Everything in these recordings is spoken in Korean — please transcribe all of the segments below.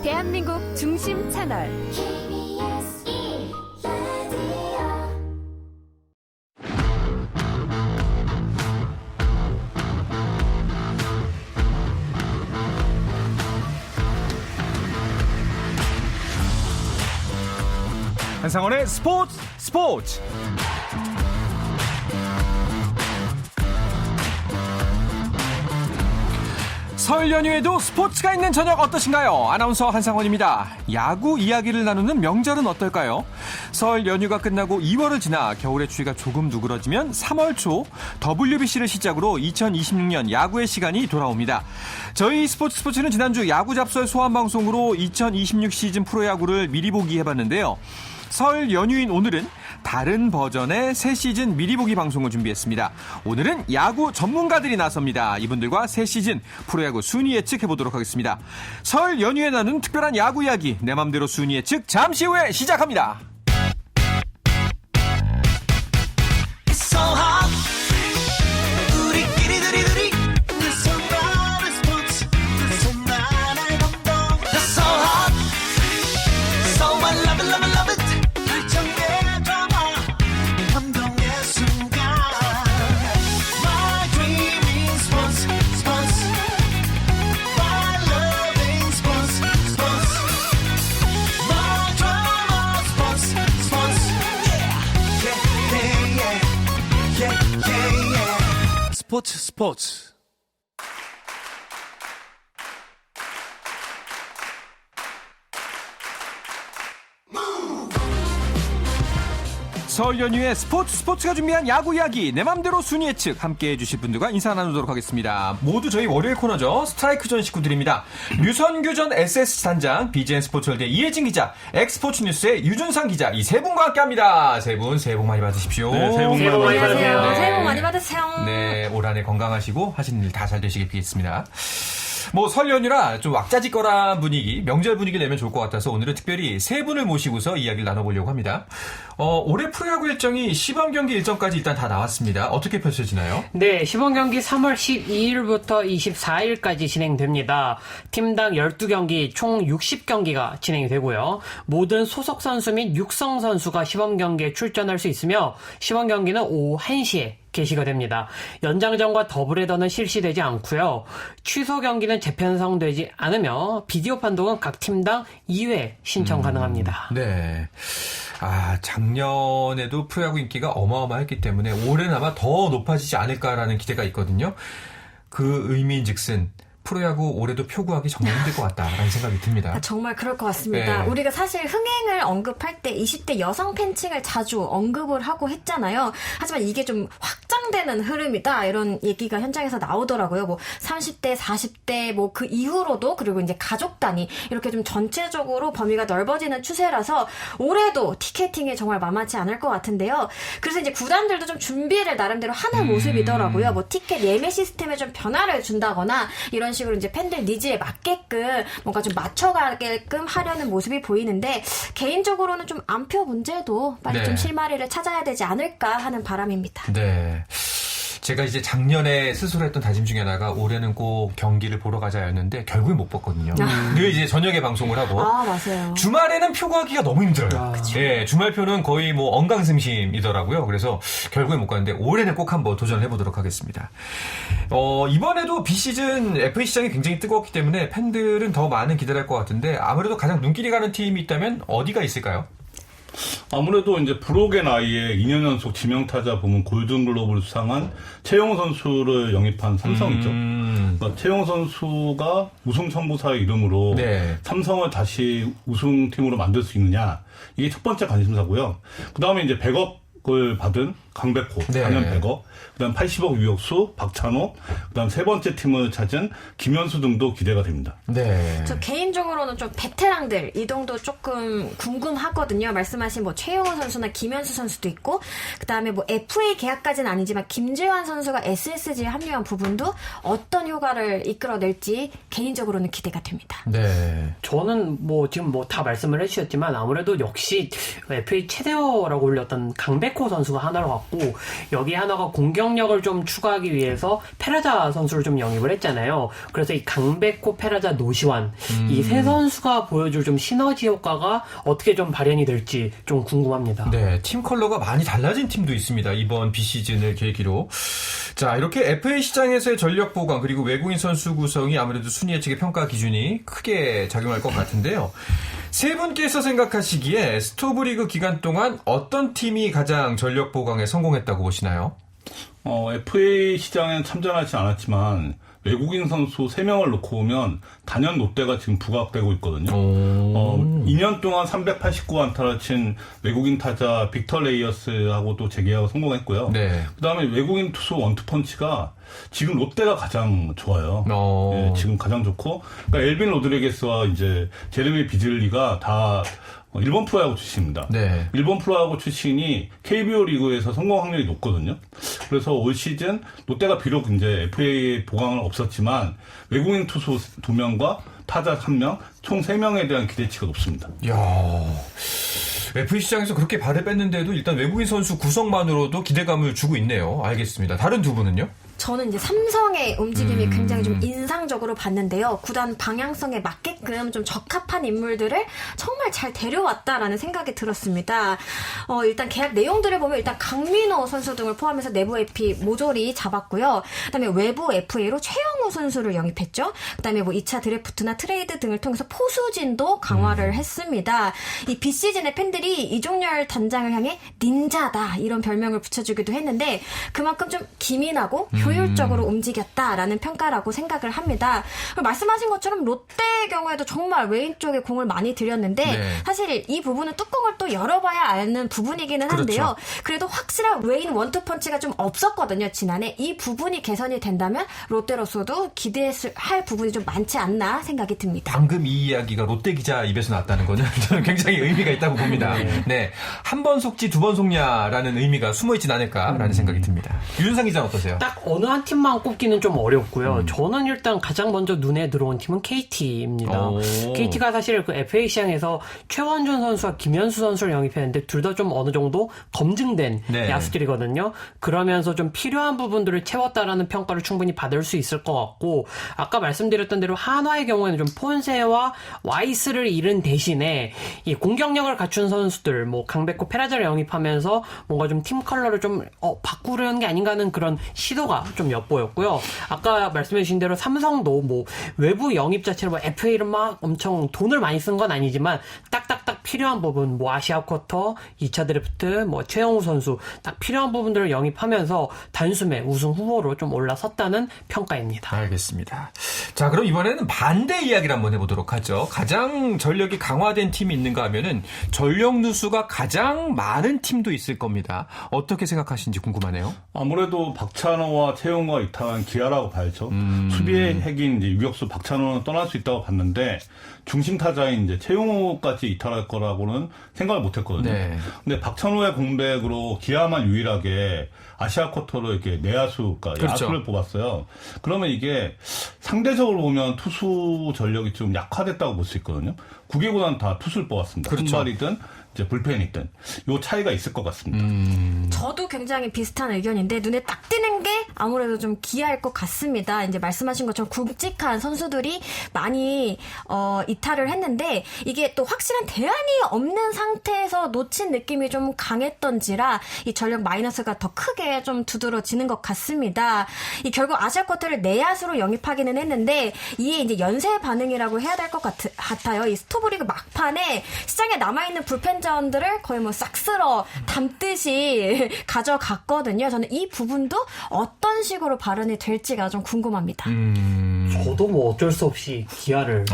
대한민국 중심 채널 한상원의 스포츠. 설 연휴에도 스포츠가 있는 저녁 어떠신가요? 아나운서 한상원입니다. 야구 이야기를 나누는 명절은 어떨까요? 설 연휴가 끝나고 2월을 지나 겨울의 추위가 조금 누그러지면 3월 초 WBC를 시작으로 2026년 야구의 시간이 돌아옵니다. 저희 스포츠는 지난주 야구 잡설 소환 방송으로 2026 시즌 프로야구를 미리 보기 해봤는데요. 설 연휴인 오늘은 다른 버전의 새 시즌 미리 보기 방송을 준비했습니다. 오늘은 야구 전문가들이 나섭니다. 이분들과 새 시즌 프로야구 순위 예측해보도록 하겠습니다. 설 연휴에 나눈 특별한 야구 이야기 내 맘대로 순위 예측 잠시 후에 시작합니다. 스포츠. 설 연휴에 스포츠가 준비한 야구 이야기 내 맘대로 순위 예측 함께해 주실 분들과 인사 나누도록 하겠습니다. 모두 저희 월요일 코너죠. 스트라이크 전 식구들입니다. 류선규 전 SS 단장, BGN 스포츠월드 이혜진 기자, 엑스포츠 뉴스의 유준상 기자 이 세 분과 함께합니다. 세 분 새해 복 많이 받으십시오. 네, 새해 복 많이 받으세요. 네. 새해 복 많이 받으세요. 네, 올 한 해 건강하시고 하시는 일 다 잘 되시길 빌겠습니다. 설 연휴라 좀 왁자지껄한 분위기, 명절 분위기 내면 좋을 것 같아서 오늘은 특별히 세 분을 모시고서 이야기를 나눠보려고 합니다. 올해 프로야구 일정이 시범 경기 일정까지 일단 다 나왔습니다. 어떻게 펼쳐지나요? 네, 시범 경기 3월 12일부터 24일까지 진행됩니다. 팀당 12경기, 총 60경기가 진행이 되고요. 모든 소속 선수 및 육성 선수가 시범 경기에 출전할 수 있으며 시범 경기는 오후 1시에 개시가 됩니다. 연장전과 더블헤더는 실시되지 않고요. 취소 경기는 재편성되지 않으며 비디오 판독은 각 팀당 2회 신청 가능합니다. 네. 작년에도 프로야구 인기가 어마어마했기 때문에 올해는 아마 더 높아지지 않을까라는 기대가 있거든요. 그 의미인즉슨 프로야구 올해도 표구하기 정말 힘들 것 같다라는 생각이 듭니다. 정말 그럴 것 같습니다. 네. 우리가 사실 흥행을 언급할 때 20대 여성 팬층을 자주 언급을 하고 했잖아요. 하지만 이게 좀 확장되는 흐름이다 이런 얘기가 현장에서 나오더라고요. 30대, 40대 그 이후로도 그리고 이제 가족 단위 이렇게 좀 전체적으로 범위가 넓어지는 추세라서 올해도 티켓팅이 정말 만만치 않을 것 같은데요. 그래서 이제 구단들도 좀 준비를 나름대로 하는 모습이더라고요. 티켓 예매 시스템에 좀 변화를 준다거나 이런 식으로 이제 팬들 니즈에 맞게끔 뭔가 좀 맞춰가게끔 하려는 모습이 보이는데 개인적으로는 좀 안표 문제도 빨리 네. 좀 실마리를 찾아야 되지 않을까 하는 바람입니다. 네. 제가 이제 작년에 스스로 했던 다짐 중에 하나가 올해는 꼭 경기를 보러 가자였는데 결국에 못 봤거든요. 늘 이제 저녁에 방송을 하고. 맞아요. 주말에는 표 구하기가 너무 힘들어요. 네, 주말표는 거의 엉강승심이더라고요. 그래서 결국에 못 갔는데 올해는 꼭 한번 도전을 해보도록 하겠습니다. 이번에도 비시즌 FA 시장이 굉장히 뜨거웠기 때문에 팬들은 더 많은 기대를 할 것 같은데 아무래도 가장 눈길이 가는 팀이 있다면 어디가 있을까요? 아무래도 이제 브록의 나이에 2년 연속 지명타자 부문 골든글로브를 수상한 최용호 선수를 영입한 삼성이죠. 그러니까 최용호 선수가 우승 선보사의 이름으로 네. 삼성을 다시 우승팀으로 만들 수 있느냐 이게 첫 번째 관심사고요. 그 다음에 이제 100억을 받은 강백호, 네. 4년 100억, 그다음 80억 유격수 박찬호, 그다음 세 번째 팀을 찾은 김현수 등도 기대가 됩니다. 네. 저 개인적으로는 좀 베테랑들 이동도 조금 궁금하거든요. 말씀하신 최용호 선수나 김현수 선수도 있고, 그다음에 FA 계약까지는 아니지만 김재환 선수가 SSG에 합류한 부분도 어떤 효과를 이끌어낼지 개인적으로는 기대가 됩니다. 네. 저는 지금 다 말씀을 해주셨지만 아무래도 역시 FA 최대어라고 올렸던 강백호 선수가 하나로 같고 여기 하나가 공격력을 좀 추가하기 위해서 페라자 선수를 좀 영입을 했잖아요. 그래서 이 강백호, 페라자, 노시환 이 세 선수가 보여줄 좀 시너지 효과가 어떻게 좀 발현이 될지 좀 궁금합니다. 네, 팀 컬러가 많이 달라진 팀도 있습니다. 이번 비시즌을 계기로. 자, 이렇게 FA 시장에서의 전력 보강 그리고 외국인 선수 구성이 아무래도 순위 예측의 평가 기준이 크게 작용할 것 같은데요. 세 분께서 생각하시기에 스토브리그 기간 동안 어떤 팀이 가장 전력 보강에 성공했다고 보시나요? FA 시장엔 참전하지 않았지만 외국인 선수 3명을 놓고 보면 단연 롯데가 지금 부각되고 있거든요. 2년 동안 389안타를 친 외국인 타자 빅터 레이어스하고도 재계약을 성공했고요. 네. 그다음에 외국인 투수 원투펀치가 지금 롯데가 가장 좋아요. 네, 지금 가장 좋고, 그러니까 엘빈 로드리게스와 이제 제레미 비즐리가 다 일본 프로야구 출신입니다. 네. 일본 프로야구 출신이 KBO 리그에서 성공 확률이 높거든요. 그래서 올 시즌 롯데가 비록 이제 FA 보강은 없었지만 외국인 투수 2명과 타자 1명, 총 3명에 대한 기대치가 높습니다. 이야. FA 시장에서 그렇게 발을 뺐는데도 일단 외국인 선수 구성만으로도 기대감을 주고 있네요. 알겠습니다. 다른 두 분은요? 저는 이제 삼성의 움직임이 굉장히 좀 인상적으로 봤는데요. 구단 방향성에 맞게끔 좀 적합한 인물들을 정말 잘 데려왔다라는 생각이 들었습니다. 일단 계약 내용들을 보면 일단 강민호 선수 등을 포함해서 내부 FA 모조리 잡았고요. 그다음에 외부 FA로 최영우 선수를 영입했죠. 그다음에 뭐 2차 드래프트나 트레이드 등을 통해서 포수진도 강화를 했습니다. 이 비시즌의 팬들이 이종열 단장을 향해 닌자다 이런 별명을 붙여주기도 했는데 그만큼 좀 기민하고 효율적으로 움직였다라는 평가라고 생각을 합니다. 그리고 말씀하신 것처럼 롯데의 경우에도 정말 외인 쪽에 공을 많이 들였는데 네. 사실 이 부분은 뚜껑을 또 열어봐야 아는 부분이기는 한데요. 그렇죠. 그래도 확실한 외인 원투펀치가 좀 없었거든요. 지난해. 이 부분이 개선이 된다면 롯데로서도 기대할 부분이 좀 많지 않나 생각이 듭니다. 방금 이 이야기가 롯데 기자 입에서 나왔다는 거는 저는 굉장히 의미가 있다고 봅니다. 네. 한 번 속지 두 번 속냐라는 의미가 숨어있진 않을까라는 생각이 듭니다. 유윤상 기자는 어떠세요? 딱 어느 한 팀만 꼽기는 좀 어렵고요. 저는 일단 가장 먼저 눈에 들어온 팀은 KT입니다. KT가 사실 그 FA 시장에서 최원준 선수와 김현수 선수를 영입했는데 둘 다 좀 어느 정도 검증된 네. 야수들이거든요. 그러면서 좀 필요한 부분들을 채웠다라는 평가를 충분히 받을 수 있을 것 같고 아까 말씀드렸던 대로 한화의 경우에는 좀 폰세와 와이스를 잃은 대신에 이 공격력을 갖춘 선수들 뭐 강백호, 페라자를 영입하면서 뭔가 좀 팀 컬러를 좀 바꾸려는 게 아닌가 하는 그런 시도가 좀 엿보였고요. 아까 말씀해 주신 대로 삼성도 뭐 외부 영입 자체로 뭐 FA를 막 엄청 돈을 많이 쓴 건 아니지만 딱딱딱 필요한 부분 뭐 아시아 쿼터, 2차 드래프트, 뭐 최영우 선수 딱 필요한 부분들을 영입하면서 단숨에 우승 후보로 좀 올라섰다는 평가입니다. 알겠습니다. 자, 그럼 이번에는 반대 이야기를 한번 해보도록 하죠. 가장 전력이 강화된 팀이 있는가 하면은 전력 누수가 가장 많은 팀도 있을 겁니다. 어떻게 생각하시는지 궁금하네요. 아무래도 박찬호와 최용우가 이탈한 기아라고 봐야죠. 수비의 핵인 이제 유격수 박찬호는 떠날 수 있다고 봤는데 중심 타자인 이제 최용우까지 이탈할 거라고는 생각을 못했거든요. 네. 근데 박찬호의 공백으로 기아만 유일하게 아시아 쿼터로 이렇게 내야수가 그렇죠. 야수를 뽑았어요. 그러면 이게 상대적으로 보면 투수 전력이 좀 약화됐다고 볼 수 있거든요. 9개구단 다 투수를 뽑았습니다. 그렇죠. 선발이든 이제 불펜이든 요 차이가 있을 것 같습니다. 저도 굉장히 비슷한 의견인데 눈에 딱 띄는 게 아무래도 좀 기아일 것 같습니다. 이제 말씀하신 것처럼 굵직한 선수들이 많이 이탈을 했는데 이게 또 확실한 대안이 없는 상태에서 놓친 느낌이 좀 강했던지라 이 전력 마이너스가 더 크게 좀 두드러지는 것 같습니다. 이 결국 아시아 쿼터를 내야수로 영입하기는 했는데 이에 이제 연쇄 반응이라고 해야 될 것 같아요. 이 스토브리그 막판에 시장에 남아있는 불펜 자원들을 거의 뭐 싹 쓸어 담듯이 가져갔거든요. 저는 이 부분도 어떤 식으로 발언이 될지가 좀 궁금합니다. 저도 뭐 어쩔 수 없이 기아를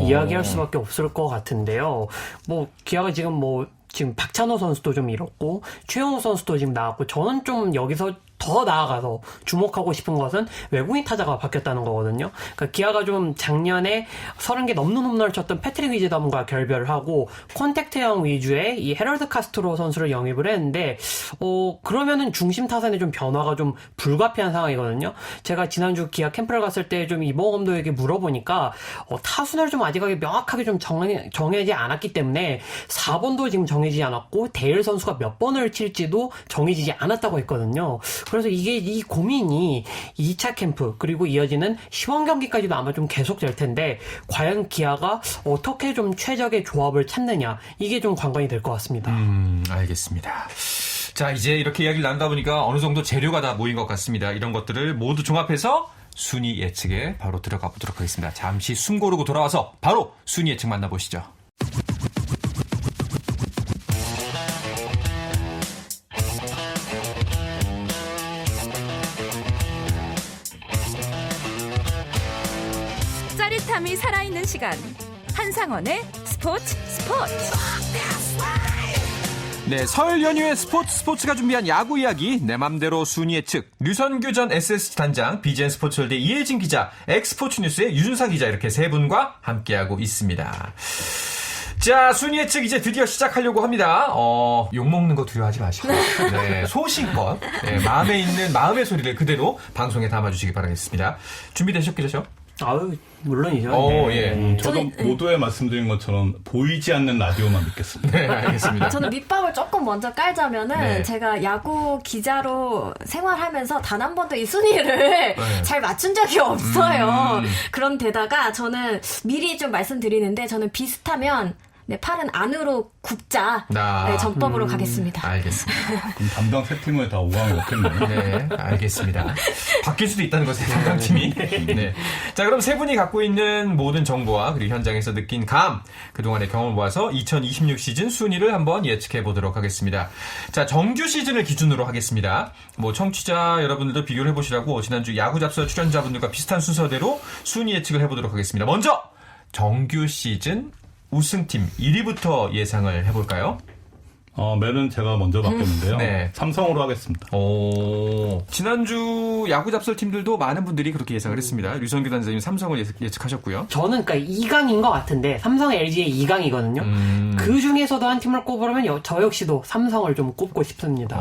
이야기할 수밖에 없을 것 같은데요. 뭐 기아가 지금 박찬호 선수도 좀 잃었고 최영우 선수도 지금 나왔고 저는 좀 여기서 더 나아가서 주목하고 싶은 것은 외국인 타자가 바뀌었다는 거거든요. 그러니까 기아가 좀 작년에 30개 넘는 홈런을 쳤던 패트릭 위즈덤과 결별을 하고 콘택트형 위주의 이 헤럴드 카스트로 선수를 영입을 했는데 그러면은 중심 타선에 좀 변화가 좀 불가피한 상황이거든요. 제가 지난주 기아 캠프를 갔을 때 좀 이봉 감독에게 물어보니까 타순을 좀 아직까지 명확하게 좀 정해지 않았기 때문에 4번도 지금 정해지지 않았고 데일 선수가 몇 번을 칠지도 정해지지 않았다고 했거든요. 그래서 이 고민이 2차 캠프 그리고 이어지는 시범 경기까지도 아마 좀 계속될 텐데 과연 기아가 어떻게 좀 최적의 조합을 찾느냐 이게 좀 관건이 될 것 같습니다. 알겠습니다. 자, 이제 이렇게 이야기를 나누다 보니까 어느 정도 재료가 다 모인 것 같습니다. 이런 것들을 모두 종합해서 순위 예측에 바로 들어가 보도록 하겠습니다. 잠시 숨 고르고 돌아와서 바로 순위 예측 만나보시죠. 짜릿함이 살아있는 시간. 한상원의 스포츠. 네, 설 연휴에 스포츠가 준비한 야구 이야기, 내 맘대로 순위 예측, 류선규 전 SSG 단장, BGN 스포츠월드 이혜진 기자, 엑스포츠 뉴스의 유준상 기자 이렇게 세 분과 함께하고 있습니다. 자, 순위 예측 이제 드디어 시작하려고 합니다. 욕먹는 거 두려워하지 마시고, 네, 소신껏, 네, 마음에 있는 마음의 소리를 그대로 방송에 담아주시기 바라겠습니다. 준비되셨겠죠? 아유, 물론이죠. 예. 저도 모두에 말씀드린 것처럼 보이지 않는 라디오만 믿겠습니다. 네, 알겠습니다. 저는 밑밥을 조금 먼저 깔자면은 네. 제가 야구 기자로 생활하면서 단 한 번도 이 순위를 잘 맞춘 적이 없어요. 그런데다가 저는 미리 좀 말씀드리는데 저는 비슷하면 팔은 안으로 굽자 전법으로 가겠습니다. 알겠습니다. 그럼 담당 세 팀을 다 5강에 넣겠네요. 네, 알겠습니다. 바뀔 수도 있다는 것에 담당팀이. 네. 자, 그럼 세 분이 갖고 있는 모든 정보와 그리고 현장에서 느낀 그동안의 경험을 모아서 2026 시즌 순위를 한번 예측해 보도록 하겠습니다. 자, 정규 시즌을 기준으로 하겠습니다. 청취자 여러분들도 비교를 해보시라고 지난주 야구 잡서 출연자분들과 비슷한 순서대로 순위 예측을 해보도록 하겠습니다. 먼저 정규 시즌 우승팀 1위부터 예상을 해볼까요? 멜은 제가 먼저 바뀌었는데요. 네. 삼성으로 하겠습니다. 지난주 야구 잡설 팀들도 많은 분들이 그렇게 예상을 했습니다. 류선규 단장님 삼성을 예측하셨고요. 저는 그러니까 2강인 것 같은데 삼성 LG의 2강이거든요. 그 중에서도 한 팀을 꼽으라면 저 역시도 삼성을 좀 꼽고 싶습니다.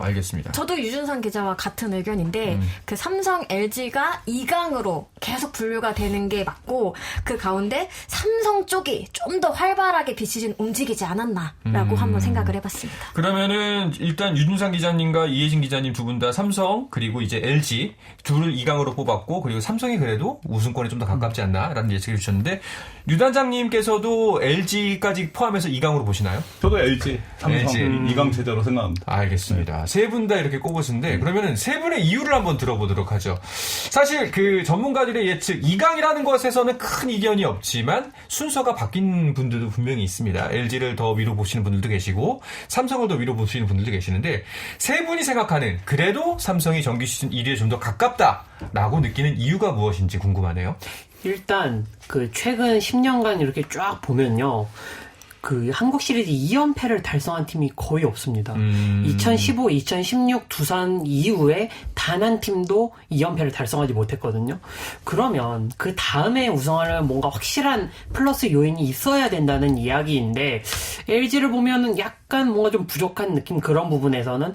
알겠습니다. 저도 유준상 기자와 같은 의견인데 그 삼성 LG가 2강으로 계속 분류가 되는 게 맞고 그 가운데 삼성 쪽이 좀 더 활발하게 비시즌 움직이지 않았나라고 한번 생각을 해봤습니다. 그러면은 일단 유준상 기자님과 이혜진 기자님 두 분 다 삼성 그리고 이제 LG 둘을 2강으로 뽑았고 그리고 삼성이 그래도 우승권에 좀 더 가깝지 않나라는 예측을 주셨는데 류 단장님께서도 LG까지 포함해서 2강으로 보시나요? 저도 LG, 삼성 LG. 2강 체제로 생각합니다. 알겠습니다. 세 분 다 이렇게 꼽으시는데 그러면은 세 분의 이유를 한번 들어보도록 하죠. 사실 그 전문가들의 예측 2강이라는 것에서는 큰 이견이 없지만 순서가 바뀐 분들도 분명히 있습니다. LG를 더 위로 보시는 분들도 계시고 삼성을 더 위로 보시는 분들도 계시는데 세 분이 생각하는 그래도 삼성이 정규 시즌 1위에 좀 더 가깝다라고 느끼는 이유가 무엇인지 궁금하네요. 일단 그 최근 10년간 이렇게 쫙 보면요. 그 한국 시리즈 2연패를 달성한 팀이 거의 없습니다. 2015, 2016 두산 이후에 단 한 팀도 2연패를 달성하지 못했거든요. 그러면 그 다음에 우승하려면 뭔가 확실한 플러스 요인이 있어야 된다는 이야기인데 LG를 보면은 약간 뭔가 좀 부족한 느낌 그런 부분에서는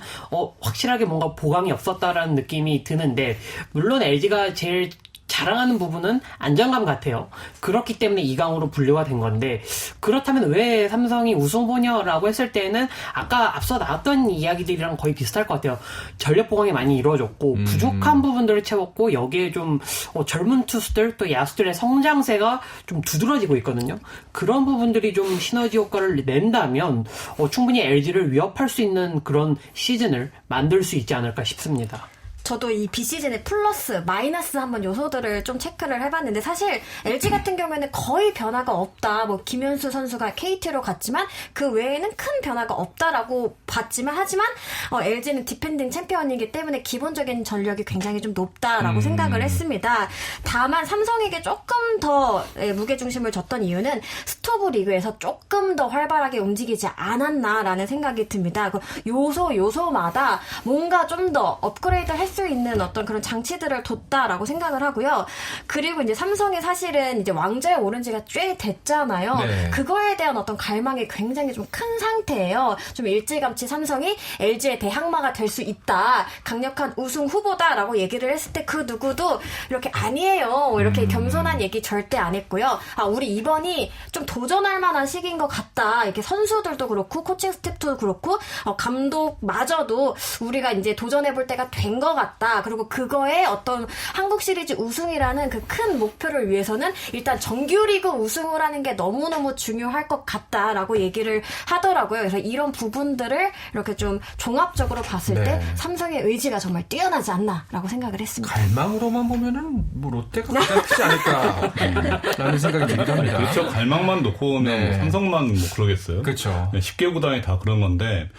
확실하게 뭔가 보강이 없었다라는 느낌이 드는데 물론 LG가 제일 자랑하는 부분은 안정감 같아요. 그렇기 때문에 2강으로 분류가 된 건데 그렇다면 왜 삼성이 우승 후보냐라고 했을 때는 아까 앞서 나왔던 이야기들이랑 거의 비슷할 것 같아요. 전력 보강이 많이 이루어졌고 부족한 부분들을 채웠고 여기에 좀 젊은 투수들 또 야수들의 성장세가 좀 두드러지고 있거든요. 그런 부분들이 좀 시너지 효과를 낸다면 충분히 LG를 위협할 수 있는 그런 시즌을 만들 수 있지 않을까 싶습니다. 저도 이 비시즌의 플러스, 마이너스 한번 요소들을 좀 체크를 해봤는데 사실 LG 같은 경우에는 거의 변화가 없다. 뭐 김현수 선수가 KT로 갔지만 그 외에는 큰 변화가 없다라고 봤지만 하지만 LG는 디펜딩 챔피언이기 때문에 기본적인 전력이 굉장히 좀 높다라고 생각을 했습니다. 다만 삼성에게 조금 더 무게중심을 줬던 이유는 스토브 리그에서 조금 더 활발하게 움직이지 않았나라는 생각이 듭니다. 그 요소마다 뭔가 좀 더 업그레이드를 할 수 있는 어떤 그런 장치들을 뒀다라고 생각을 하고요. 그리고 이제 삼성이 사실은 이제 왕좌에 오른 지가 꽤 됐잖아요. 네. 그거에 대한 어떤 갈망이 굉장히 좀 큰 상태예요. 좀 일찌감치 삼성이 LG의 대항마가 될 수 있다. 강력한 우승 후보다라고 얘기를 했을 때 그 누구도 이렇게 아니에요. 이렇게 겸손한 얘기 절대 안 했고요. 우리 이번이 좀 도전할 만한 시기인 것 같다. 이렇게 선수들도 그렇고 코칭 스태프도 그렇고 감독마저도 우리가 이제 도전해볼 때가 된 것 같다. 그리고 그거에 어떤 한국 시리즈 우승이라는 그 큰 목표를 위해서는 일단 정규리그 우승을 하는 게 너무너무 중요할 것 같다라고 얘기를 하더라고요. 그래서 이런 부분들을 이렇게 좀 종합적으로 봤을 네. 때 삼성의 의지가 정말 뛰어나지 않나라고 생각을 했습니다. 갈망으로만 보면은 뭐 롯데가 가장 크지 않을까라는 생각이 들기도 합니다. 그렇죠. 갈망만 놓고 오면 네. 삼성만 뭐 그러겠어요. 그렇죠. 10개 구단이 다 그런 건데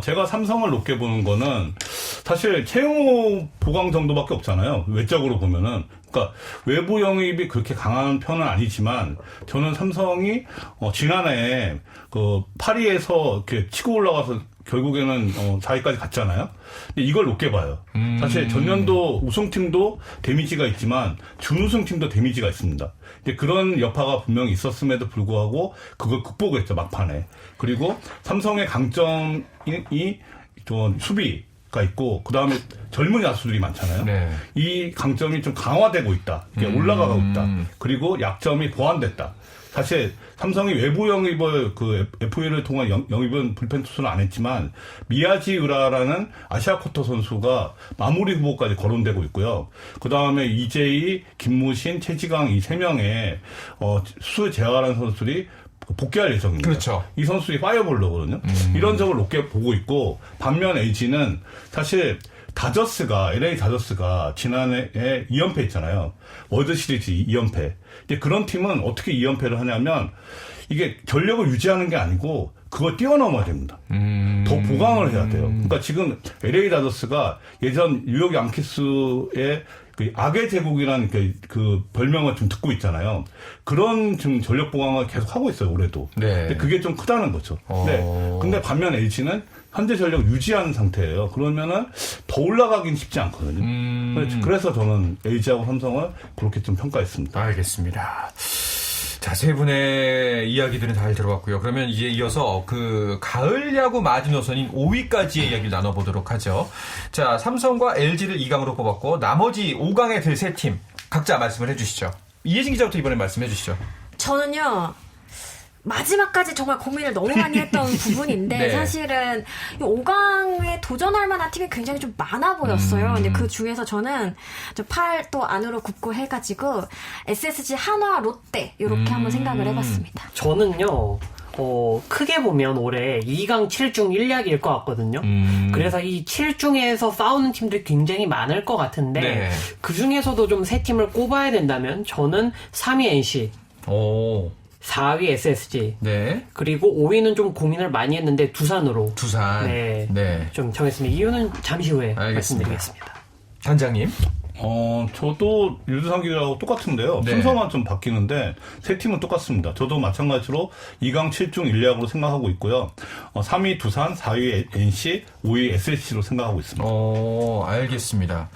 제가 삼성을 높게 보는 거는 사실 최용호 보강 정도밖에 없잖아요. 외적으로 보면은. 그러니까 외부 영입이 그렇게 강한 편은 아니지만 저는 삼성이 지난해 그 파리에서 이렇게 치고 올라가서 결국에는 4위까지 갔잖아요. 근데 이걸 높게 봐요. 사실 전년도 우승팀도 데미지가 있지만 준우승팀도 데미지가 있습니다. 근데 그런 여파가 분명히 있었음에도 불구하고 그걸 극복했죠, 막판에. 그리고 삼성의 강점이 좀 수비가 있고 그다음에 젊은 야수들이 많잖아요. 네. 이 강점이 좀 강화되고 있다. 이게 올라가고 있다. 그리고 약점이 보완됐다. 사실 삼성이 외부 영입을 그 FA를 통한 영입은 불펜 투수는 안 했지만 미야지 우라라는 아시아 쿼터 선수가 마무리 후보까지 거론되고 있고요. 그 다음에 이재희, 김무신, 최지강 이 세 명의 수술 재활한 선수들이 복귀할 예정입니다. 그렇죠. 이 선수들이 파이어볼러거든요. 이런 점을 높게 보고 있고 반면 LG는 사실 LA 다저스가 지난해에 2연패 했잖아요. 월드시리즈 2연패. 근데 그런 팀은 어떻게 2연패를 하냐면 이게 전력을 유지하는 게 아니고 그걸 뛰어넘어야 됩니다. 더 보강을 해야 돼요. 그러니까 지금 LA 다저스가 예전 뉴욕 양키스의 그 악의 제국이라는 그 별명을 좀 듣고 있잖아요. 그런 좀 전력 보강을 계속 하고 있어요, 올해도. 네. 근데 그게 좀 크다는 거죠. 근데 반면 LG는 현재 전력 유지하는 상태예요. 그러면은 더 올라가긴 쉽지 않거든요. 그래서 저는 LG하고 삼성을 그렇게 좀 평가했습니다. 알겠습니다. 자, 세 분의 이야기들은 잘 들어봤고요. 그러면 이제 이어서 그 가을 야구 마지노선인 5위까지의 이야기를 나눠보도록 하죠. 자, 삼성과 LG를 2강으로 뽑았고 나머지 5강에 들 세 팀 각자 말씀을 해주시죠. 이혜진 기자부터 이번에 말씀해 주시죠. 저는요. 마지막까지 정말 고민을 너무 많이 했던 부분인데 네. 사실은 5강에 도전할 만한 팀이 굉장히 좀 많아 보였어요. 근데 그 중에서 저는 팔 또 안으로 굽고 해가지고 SSG, 한화, 롯데 이렇게 한번 생각을 해봤습니다. 저는요. 크게 보면 올해 2강 7중 1약일 것 같거든요. 그래서 이 7중에서 싸우는 팀들이 굉장히 많을 것 같은데 네. 그 중에서도 좀 세 팀을 꼽아야 된다면 저는 3위 NC, 오. 4위 SSG, 네. 그리고 5위는 좀 고민을 많이 했는데 두산으로 두산. 네, 네. 좀 정했습니다. 이유는 잠시 후에 알겠습니다. 말씀드리겠습니다. 단장님. 저도 유두상 기자하고 똑같은데요. 네. 순서만 좀 바뀌는데 세 팀은 똑같습니다. 저도 마찬가지로 2강 7중 1약으로 생각하고 있고요. 3위 두산, 4위 NC, 5위 SSG로 생각하고 있습니다. 알겠습니다.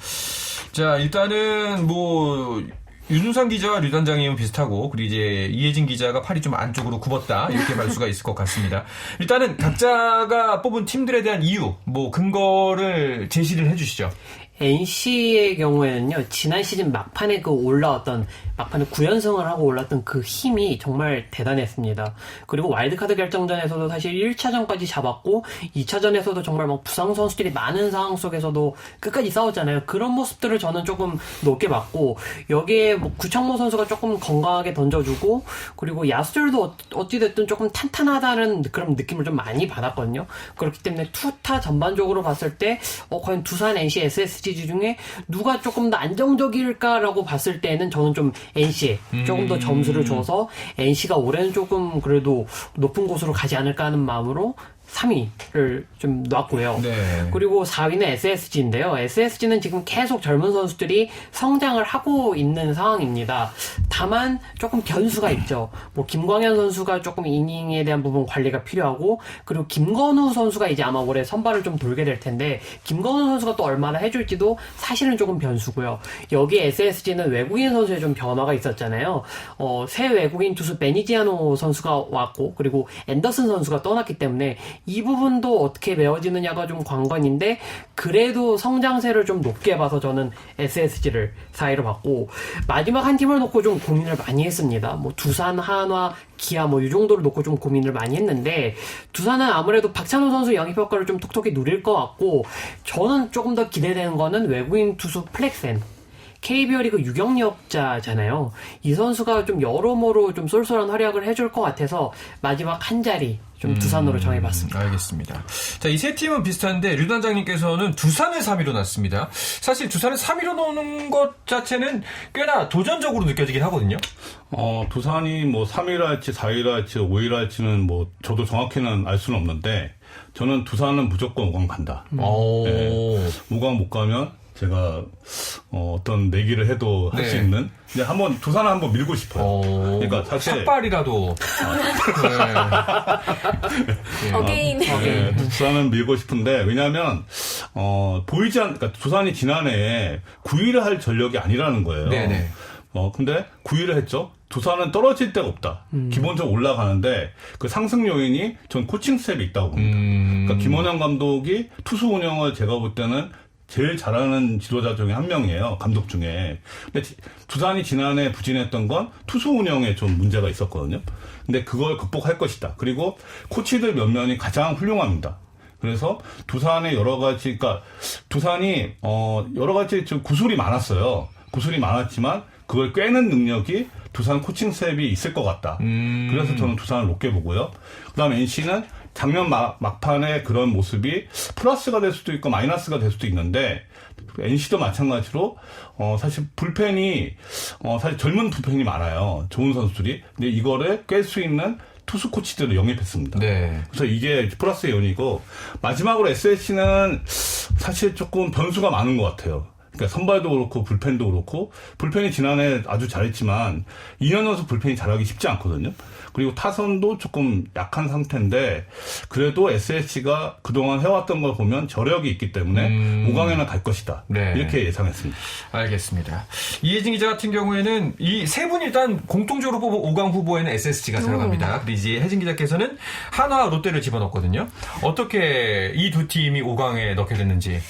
자, 일단은 뭐 윤우상 기자와 류 단장님은 비슷하고 그리고 이제 이혜진 기자가 팔이 좀 안쪽으로 굽었다 이렇게 볼 수가 있을 것 같습니다. 일단은 각자가 뽑은 팀들에 대한 이유, 뭐 근거를 제시를 해주시죠. NC의 경우에는요, 지난 시즌 막판에 그 올라왔던 막판에 9연승을 하고 올랐던 그 힘이 정말 대단했습니다. 그리고 와일드카드 결정전에서도 사실 1차전까지 잡았고 2차전에서도 정말 막 부상 선수들이 많은 상황 속에서도 끝까지 싸웠잖아요. 그런 모습들을 저는 조금 높게 봤고 여기에 뭐 구창모 선수가 조금 건강하게 던져주고 그리고 야수들도 어찌됐든 조금 탄탄하다는 그런 느낌을 좀 많이 받았거든요. 그렇기 때문에 투타 전반적으로 봤을 때 과연 두산, NC, SSG 중에 누가 조금 더 안정적일까라고 봤을 때는 저는 좀 NC에 조금 더 점수를 줘서 NC가 올해는 조금 그래도 높은 곳으로 가지 않을까 하는 마음으로 3위를 좀 놨고요. 네. 그리고 4위는 SSG인데요. SSG는 지금 계속 젊은 선수들이 성장을 하고 있는 상황입니다. 다만 조금 변수가 있죠. 뭐 김광현 선수가 조금 이닝에 대한 부분 관리가 필요하고 그리고 김건우 선수가 이제 아마 올해 선발을 좀 돌게 될 텐데 김건우 선수가 또 얼마나 해줄지도 사실은 조금 변수고요. 여기 SSG는 외국인 선수의 좀 변화가 있었잖아요. 새 외국인 투수 베니지아노 선수가 왔고 그리고 앤더슨 선수가 떠났기 때문에 이 부분도 어떻게 메워지느냐가 좀 관건인데 그래도 성장세를 좀 높게 봐서 저는 SSG를 4위로 봤고 마지막 한 팀을 놓고 좀 고민을 많이 했습니다. 뭐 두산, 한화, 기아 뭐 이 정도를 놓고 좀 고민을 많이 했는데 두산은 아무래도 박찬호 선수 영입 효과를 좀 톡톡히 누릴 것 같고 저는 조금 더 기대되는 거는 외국인 투수 플렉센 KBO 리그 유격력자잖아요. 이 선수가 좀 여러모로 좀 쏠쏠한 활약을 해줄 것 같아서 마지막 한 자리 좀 두산으로 정해봤습니다. 알겠습니다. 자, 이 세 팀은 비슷한데 류 단장님께서는 두산을 3위로 놨습니다. 사실 두산을 3위로 놓는 것 자체는 꽤나 도전적으로 느껴지긴 하거든요. 두산이 뭐 3위라 할지 4위라 할지 5위라 할지는 뭐 저도 정확히는 알 수는 없는데 저는 두산은 무조건 5강 간다. 네. 5강 못 가면 제가 어떤 내기를 해도 할 수 있는 이제 한번 두산을 한번 밀고 싶어요. 그러니까 사실 삭발이라도 어게인. 네, 두산은 밀고 싶은데 왜냐하면 그러니까 두산이 지난해에 9위를 할 전력이 아니라는 거예요. 네네. 근데 9위를 했죠. 두산은 떨어질 데가 없다. 기본적으로 올라가는데 그 상승 요인이 전 코칭 스텝이 있다고 봅니다. 그러니까 김원영 감독이 투수 운영을 제가 볼 때는 제일 잘하는 지도자 중에 한 명이에요. 감독 중에. 근데 두산이 지난해 부진했던 건 투수 운영에 좀 문제가 있었거든요. 근데 그걸 극복할 것이다. 그리고 코치들 몇 면이 가장 훌륭합니다. 그래서 두산의 여러 가지, 그러니까 두산이 여러 가지 좀 구술이 많았어요. 구술이 많았지만 그걸 꿰는 능력이 두산 코칭 스텝이 있을 것 같다. 그래서 저는 두산을 높게 보고요. 그다음 NC는 작년 막판에 그런 모습이 플러스가 될 수도 있고 마이너스가 될 수도 있는데 NC도 마찬가지로 사실 불펜이 사실 젊은 불펜이 많아요. 좋은 선수들이. 근데 이거를 깰 수 있는 투수 코치들을 영입했습니다. 네. 그래서 이게 플러스의 요인이고 마지막으로 SSC는 사실 조금 변수가 많은 것 같아요. 그러니까 선발도 그렇고 불펜도 그렇고 불펜이 지난해 아주 잘했지만 2년 연속 불펜이 잘하기 쉽지 않거든요. 그리고 타선도 조금 약한 상태인데 그래도 SSC가 그동안 해왔던 걸 보면 저력이 있기 때문에 5강에는 갈 것이다. 네. 이렇게 예상했습니다. 알겠습니다. 이혜진 기자 같은 경우에는 이 세 분 일단 공통적으로 뽑은 5강 후보에는 SSG가 들어갑니다. 그리고 이제 혜진 기자께서는 한화, 롯데를 집어넣었거든요. 어떻게 이 두 팀이 5강에 넣게 됐는지.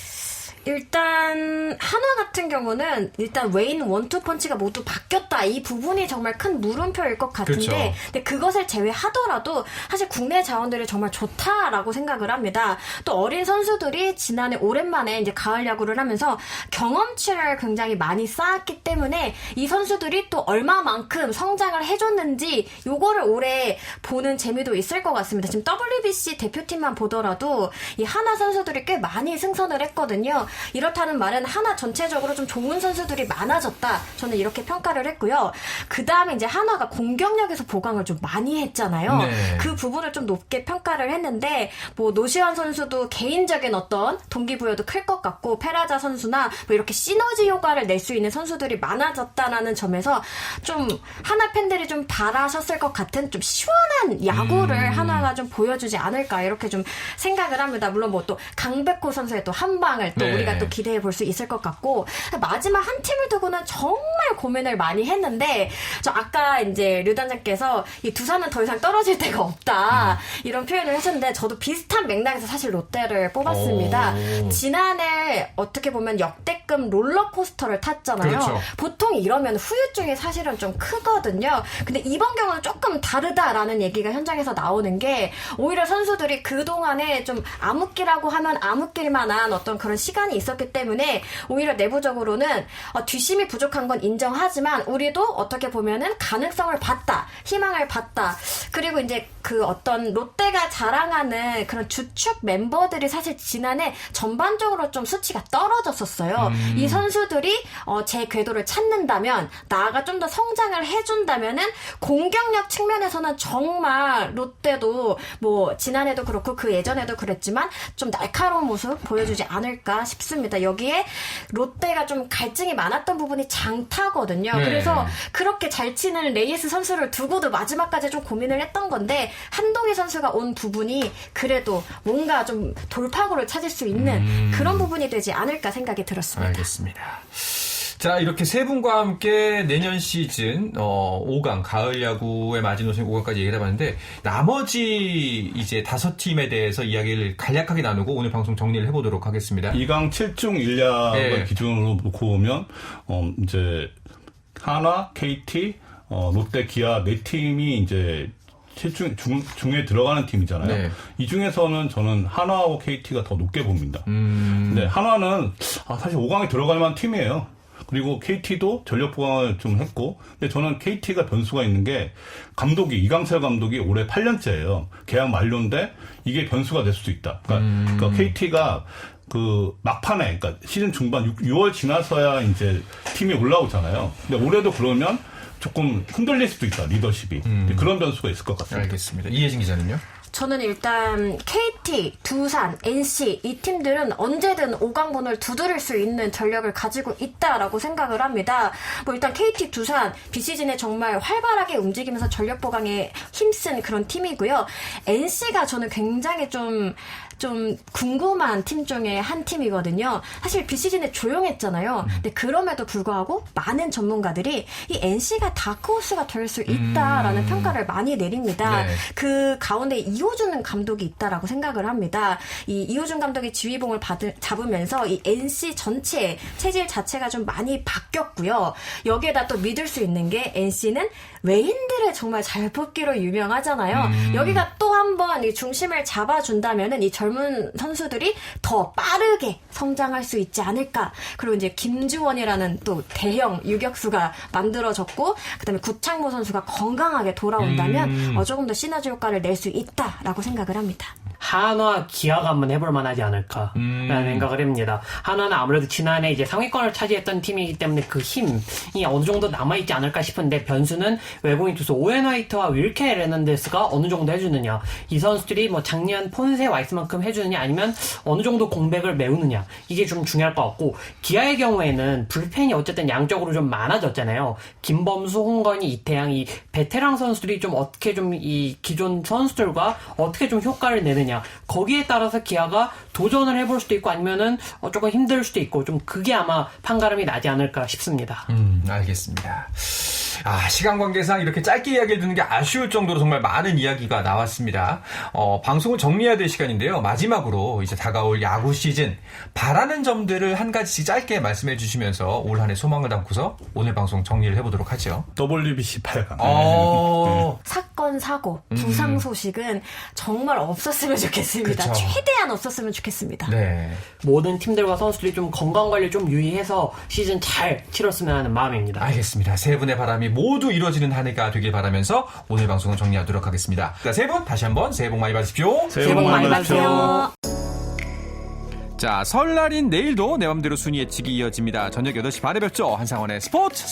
일단 하나 같은 경우는 일단 웨인 원투 펀치가 모두 바뀌었다. 이 부분이 정말 큰 물음표일 것 같은데 그렇죠. 근데 그것을 제외하더라도 사실 국내 자원들이 정말 좋다라고 생각을 합니다. 또 어린 선수들이 지난해 오랜만에 이제 가을 야구를 하면서 경험치를 굉장히 많이 쌓았기 때문에 이 선수들이 또 얼마만큼 성장을 해줬는지 요거를 올해 보는 재미도 있을 것 같습니다. 지금 WBC 대표팀만 보더라도 이 하나 선수들이 꽤 많이 승선을 했거든요. 이렇다는 말은 하나 전체적으로 좀 좋은 선수들이 많아졌다. 저는 이렇게 평가를 했고요. 그 다음에 이제 한화가 공격력에서 보강을 좀 많이 했잖아요. 네. 그 부분을 좀 높게 평가를 했는데 뭐 노시환 선수도 개인적인 어떤 동기부여도 클 것 같고 페라자 선수나 뭐 이렇게 시너지 효과를 낼 수 있는 선수들이 많아졌다라는 점에서 좀 하나 팬들이 좀 바라셨을 것 같은 좀 시원한 야구를 하나가 좀 보여주지 않을까 이렇게 좀 생각을 합니다. 물론 뭐 또 강백호 선수의 또 한 방을 또 네. 우리가 또 기대해 볼 수 있을 것 같고 마지막 한 팀을 두고는 정말 고민을 많이 했는데 저 아까 이제 류단장께서 이 두산은 더 이상 떨어질 데가 없다 이런 표현을 하셨는데 저도 비슷한 맥락에서 사실 롯데를 뽑았습니다. 지난해 어떻게 보면 역대급 롤러코스터를 탔잖아요. 그렇죠. 보통 이러면 후유증이 사실은 좀 크거든요. 근데 이번 경우는 조금 다르다라는 얘기가 현장에서 나오는 게 오히려 선수들이 그동안에 좀 암흑기라고 하면 암흑길 만한 어떤 그런 시간이 있었기 때문에 오히려 내부적으로는 뒷심이 부족한 건 인정하지만 우리도 어떻게 보면은 가능성을 봤다. 희망을 봤다. 그리고 이제 그 어떤 롯데가 자랑하는 그런 주축 멤버들이 사실 지난해 전반적으로 좀 수치가 떨어졌었어요. 이 선수들이 제 궤도를 찾는다면 나아가 좀 더 성장을 해준다면은 공격력 측면에서는 정말 롯데도 뭐 지난해도 그렇고 그 예전에도 그랬지만 좀 날카로운 모습 보여주지 않을까 싶습니다. 여기에 롯데가 좀 갈증이 많았던 부분이 장타거든요. 네. 그래서 그렇게 잘 치는 레이스 선수를 두고도 마지막까지 좀 고민을 했던 건데 한동희 선수가 온 부분이 그래도 뭔가 좀 돌파구를 찾을 수 있는 그런 부분이 되지 않을까 생각이 들었습니다. 알겠습니다. 자, 이렇게 세 분과 함께 내년 시즌 5강 가을 야구의 마지노선 5강까지 얘기를 해봤는데 나머지 이제 5팀에 대해서 이야기를 간략하게 나누고 오늘 방송 정리를 해보도록 하겠습니다. 2강 7중 1약을 네. 기준으로 놓고 보면 이제 한화, KT, 롯데, 기아 네 팀이 이제 7중 중에 들어가는 팀이잖아요. 네. 이 중에서는 저는 한화하고 KT가 더 높게 봅니다. 근데 한화는 사실 5강에 들어갈 만한 팀이에요. 그리고 KT도 전력 보강을 좀 했고, 근데 저는 KT가 변수가 있는 게 감독이 이강철 감독이 올해 8년째예요. 계약 만료인데 이게 변수가 될 수도 있다. 그러니까 KT가 그 막판에, 그러니까 시즌 중반 6월 지나서야 이제 팀이 올라오잖아요. 근데 올해도 그러면 조금 흔들릴 수도 있다, 리더십이. 그런 변수가 있을 것 같습니다. 알겠습니다. 이혜진 기자는요? 저는 일단 KT, 두산, NC 이 팀들은 언제든 5강분을 두드릴 수 있는 전력을 가지고 있다라고 생각을 합니다. 뭐 일단 KT, 두산 비시즌에 정말 활발하게 움직이면서 전력 보강에 힘쓴 그런 팀이고요. NC가 저는 굉장히 좀 궁금한 팀 중에 한 팀이거든요. 사실 비시즌에 조용했잖아요. 근데 그럼에도 불구하고 많은 전문가들이 이 NC가 다크호스가 될 수 있다라는 평가를 많이 내립니다. 네. 그 가운데 이호준 감독이 있다라고 생각을 합니다. 이 이호준 감독이 지휘봉을 잡으면서 이 NC 전체 체질 자체가 좀 많이 바뀌었고요. 여기에다 또 믿을 수 있는 게 NC는 외인들을 정말 잘 뽑기로 유명하잖아요. 여기가 또 한 번 이 중심을 잡아준다면은 이 젊은 선수들이 더 빠르게 성장할 수 있지 않을까. 그리고 이제 김주원이라는 또 대형 유격수가 만들어졌고, 그다음에 구창모 선수가 건강하게 돌아온다면 조금 더 시너지 효과를 낼 수 있다라고 생각을 합니다. 한화, 기아가 한번 해볼 만하지 않을까라는 생각을 합니다. 한화는 아무래도 지난해 이제 상위권을 차지했던 팀이기 때문에 그 힘이 어느 정도 남아있지 않을까 싶은데 변수는 외국인 투수 오웬 화이트와 윌케 레난데스가 어느 정도 해주느냐. 이 선수들이 뭐 작년 폰세 와 있을 만큼 해주느냐 아니면 어느 정도 공백을 메우느냐. 이게 좀 중요할 것 같고 기아의 경우에는 불펜이 어쨌든 양적으로 좀 많아졌잖아요. 김범수, 홍건희, 이태양 이 베테랑 선수들이 좀 어떻게 좀 이 기존 선수들과 어떻게 좀 효과를 내느냐. 거기에 따라서 기아가 도전을 해볼 수도 있고 아니면은 조금 힘들 수도 있고 좀 그게 아마 판가름이 나지 않을까 싶습니다. 알겠습니다. 시간 관계상 이렇게 짧게 이야기를 듣는 게 아쉬울 정도로 정말 많은 이야기가 나왔습니다. 방송을 정리해야 될 시간인데요. 마지막으로 이제 다가올 야구 시즌 바라는 점들을 한 가지씩 짧게 말씀해 주시면서 올 한 해 소망을 담고서 오늘 방송 정리를 해보도록 하죠. WBC 8강. 사건, 사고, 부상 소식은 정말 없었으면 좋겠습니다. 그쵸. 최대한 없었으면 좋겠습니다. 네. 모든 팀들과 선수들이 좀 건강관리 좀 유의해서 시즌 잘 치렀으면 하는 마음입니다. 알겠습니다. 세 분의 바람이 모두 이루어지는 한 해가 되길 바라면서 오늘 방송은 정리하도록 하겠습니다. 자, 세 분 다시 한번 새해 복 많이 받으십시오. 새해 복 많이 받으세요. 자, 설날인 내일도 내 맘대로 순위 예측이 이어집니다. 저녁 8시 반에 뵙죠. 한상원의 스포츠!